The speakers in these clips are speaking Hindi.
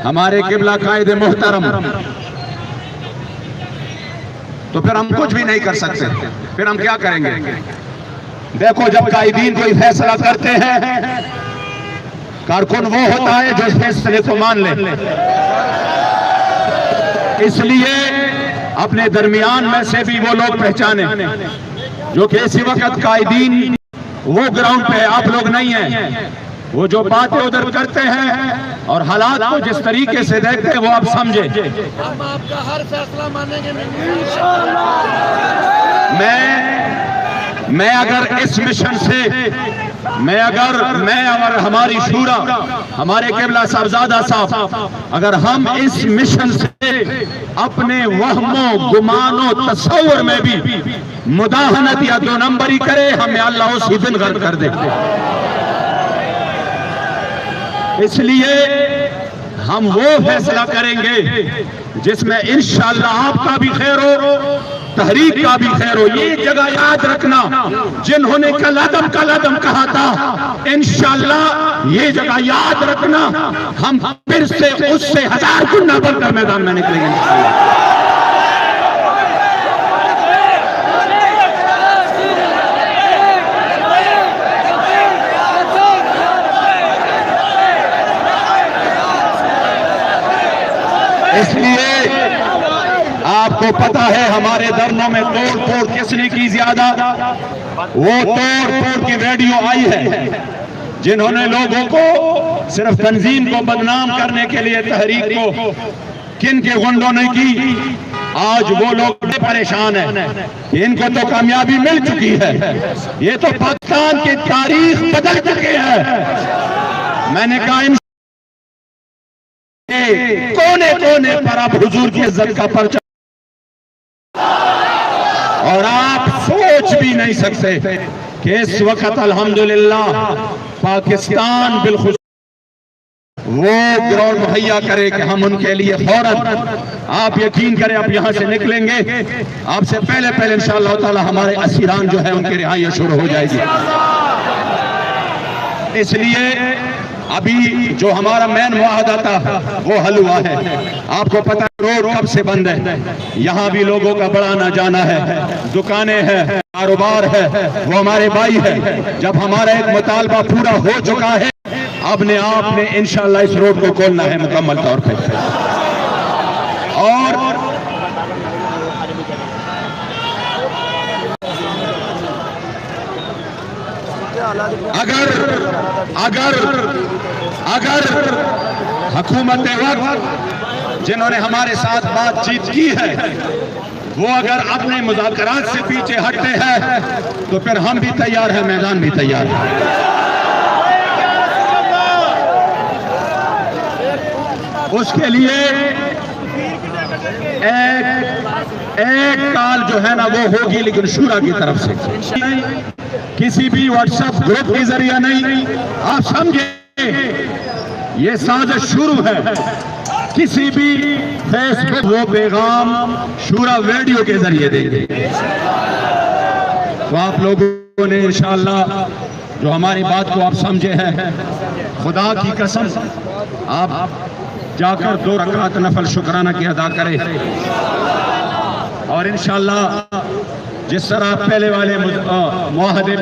हमारे किबला कायदे मोहतरम, तो फिर हम कुछ भी नहीं कर सकते। फिर हम क्या करेंगे? देखो, जब कायदीन कोई फैसला करते हैं, कारकुन वो होता है जो इस फैसले को मान ले। इसलिए अपने दरमियान में से भी वो लोग पहचाने जो कि इसी वक्त कायदीन वो ग्राउंड पे आप लोग नहीं हैं। वो जो बातें उधर करते हैं और हालात को जिस तरीके से देखते हैं वो आप समझे। हम आपका हर फैसला मानेंगे। मैं अगर इस मिशन से मैं और हमारी शूरा, हमारे किबला साहबजादा साहब, अगर हम इस मिशन से अपने वहमो गुमानो तस्वुर में भी मुदाहनत या दो नंबरी करे, हमें अल्लाह उसी दिन गर्क कर दे। इसलिए हम वो फैसला करेंगे जिसमें इंशाअल्लाह आपका भी खैर हो, तहरीक का भी खैर हो। ये जगह याद रखना, जिन्होंने कल अदम कहा था, इंशाअल्लाह ये जगह याद रखना, हम फिर से उससे 1000 गुना बढ़कर मैदान में निकलेंगे इंशाअल्लाह। इसलिए आपको पता है हमारे धरनों में तोड़ फोड़ किसने की ज्यादा? वो तोड़ फोड़ की वीडियो आई है जिन्होंने लोगों को सिर्फ तंजीम को बदनाम करने के लिए तहरीक को किन के गुंडों ने की। आज वो लोग बड़े परेशान हैं कि इनको तो कामयाबी मिल चुकी है, ये तो पाकिस्तान की तारीख बदल चुके हैं। मैंने कहा कोने कोने पर आप हुजूर की इज्जत का परचम, और आप सोच भी नहीं सकते कि इस वक्त अल्हम्दुलिल्लाह पाकिस्तान बिल्कुल वो ग्राउंड मुहैया करे कि हम उनके लिए फौरन, आप यकीन करें, आप यहां से निकलेंगे, आपसे पहले इंशाअल्लाह ताला हमारे असीरान जो है उनकी रिहाई शुरू हो जाएगी। इसलिए अभी जो हमारा मेन मुआहदा था वो हल हुआ है। आपको पता है रोड कब से बंद है, यहाँ भी लोगों का बड़ा ना जाना है, दुकानें हैं, कारोबार है, वो हमारे भाई है। जब हमारा एक मुतालबा पूरा हो चुका है, आपने इंशाअल्लाह इस रोड को खोलना है मुकम्मल तौर पे। और अगर हुकूमत वक्त जिन्होंने हमारे साथ बातचीत की है वो अगर अपने मुज़ाकरात से पीछे हटते हैं तो फिर हम भी तैयार हैं, मैदान भी तैयार है। उसके लिए एक काल जो है ना वो होगी, लेकिन शूरा की तरफ से, किसी भी व्हाट्सएप ग्रुप के जरिए नहीं। आप समझे ये साजिश शुरू है, किसी भी फेसबुक वो पैगाम शूरा वीडियो के जरिए देंगे। तो आप लोगों ने इंशाअल्लाह जो हमारी बात को आप समझे हैं, खुदा की कसम आप जाकर 2 रकात नफल शुक्राना की अदा करें, और इंशाअल्लाह जिस तरह पहले वाले मुआहदे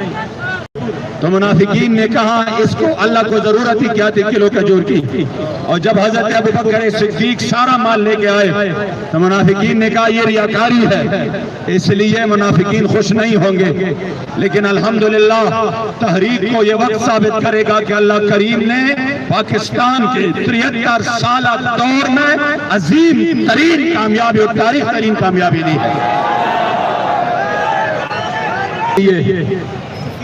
तो मुनाफिकीन ने कहा इसको अल्लाह को जरूरत ही क्या थी किलो खजूर की, और जब हजरत अबू बकर सिद्दीक सारा माल लेके आए तो मुनाफिकीन ने कहा ये रियाकारी है, इसलिए मुनाफिकीन खुश नहीं होंगे। लेकिन अल्हम्दुलिल्लाह तहरीक को ये वक्त साबित करेगा कि अल्लाह करीम ने पाकिस्तान के 73 साल दौर में अजीम तरीन कामयाबी और तारीख तरीन कामयाबी दी है।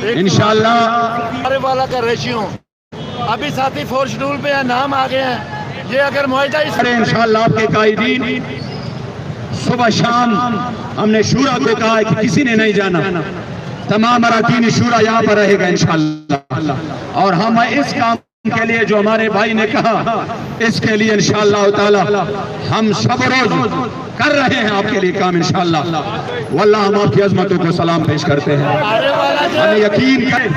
इंशाअल्लाह वाला का रेशियो अभी साथी फोर्स शेड्यूल पे है, नाम आ गए हैं। ये अगर मुआहिदा इंशाअल्लाह आपके कायदीन सुबह शाम हमने शूरा को कहा है कि किसी ने नहीं जाना, तमाम अरकान शूरा यहाँ पर रहेगा इंशाअल्लाह। और हम इस काम के लिए जो हमारे भाई ने कहा इसके लिए इंशाअल्लाह ताला हम सब रोज कर रहे हैं आपके लिए काम इंशाअल्लाह। वल्लाह हम आपकी अजमतों को सलाम पेश करते हैं। हमें यकीन करें